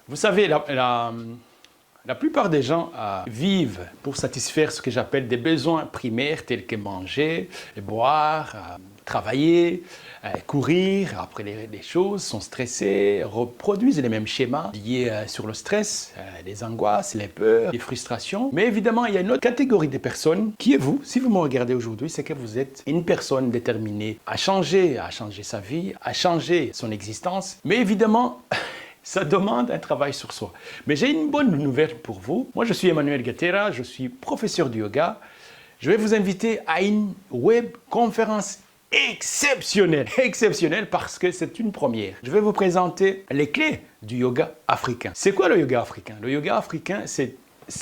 Vous savez, la plupart des gens vivent pour satisfaire ce que j'appelle des besoins primaires tels que manger, boire, travailler, courir après les choses, sont stressés, reproduisent les mêmes schémas liés sur le stress, les angoisses, les peurs, les frustrations. Mais évidemment, il y a une autre catégorie de personnes qui est vous. Si vous me regardez aujourd'hui, c'est que vous êtes une personne déterminée à changer sa vie, à changer son existence. Mais évidemment, ça demande un travail sur soi. Mais j'ai une bonne nouvelle pour vous. Moi, je suis Emmanuel Gatera, je suis professeur de yoga. Je vais vous inviter à une web conférence exceptionnelle parce que c'est une première. Je vais vous présenter les clés du yoga africain. C'est quoi le yoga africain? Le yoga africain, c'est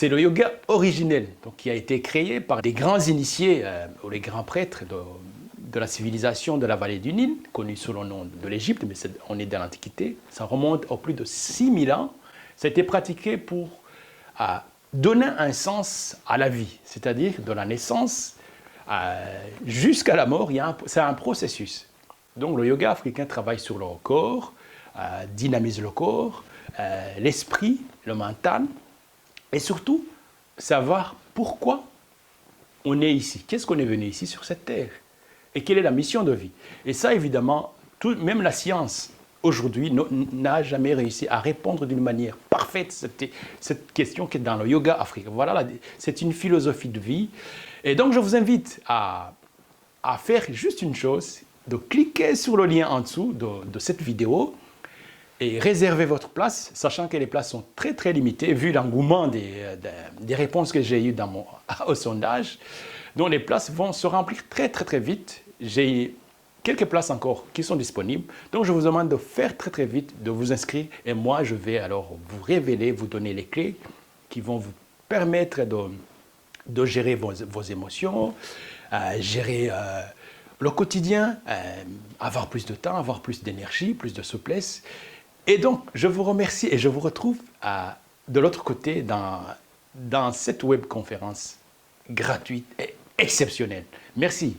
le yoga originel, donc, qui a été créé par des grands initiés ou les grands prêtres de la civilisation de la vallée du Nil, connue sous le nom de l'Égypte, mais on est dans l'Antiquité. Ça remonte à plus de 6000 ans. Ça a été pratiqué pour donner un sens à la vie, c'est-à-dire de la naissance jusqu'à la mort, c'est un processus. Donc le yoga africain travaille sur le corps, dynamise le corps, l'esprit, le mental, et surtout savoir pourquoi on est ici. Qu'est-ce qu'on est venu ici sur cette terre? Et quelle est la mission de vie? Et ça, évidemment, même la science, aujourd'hui, n'a jamais réussi à répondre d'une manière parfaite cette question qui est dans le yoga africain. Voilà, c'est une philosophie de vie. Et donc, je vous invite à faire juste une chose, de cliquer sur le lien en dessous de cette vidéo et réserver votre place, sachant que les places sont très, très limitées, vu l'engouement des réponses que j'ai eues au sondage. Donc, les places vont se remplir très, très, très vite. J'ai quelques places encore qui sont disponibles. Donc, je vous demande de faire très, très vite, de vous inscrire. Et moi, je vais alors vous révéler, vous donner les clés qui vont vous permettre de gérer vos émotions, gérer le quotidien, avoir plus de temps, avoir plus d'énergie, plus de souplesse. Et donc, je vous remercie et je vous retrouve de l'autre côté dans cette webconférence gratuite et exceptionnelle. Merci.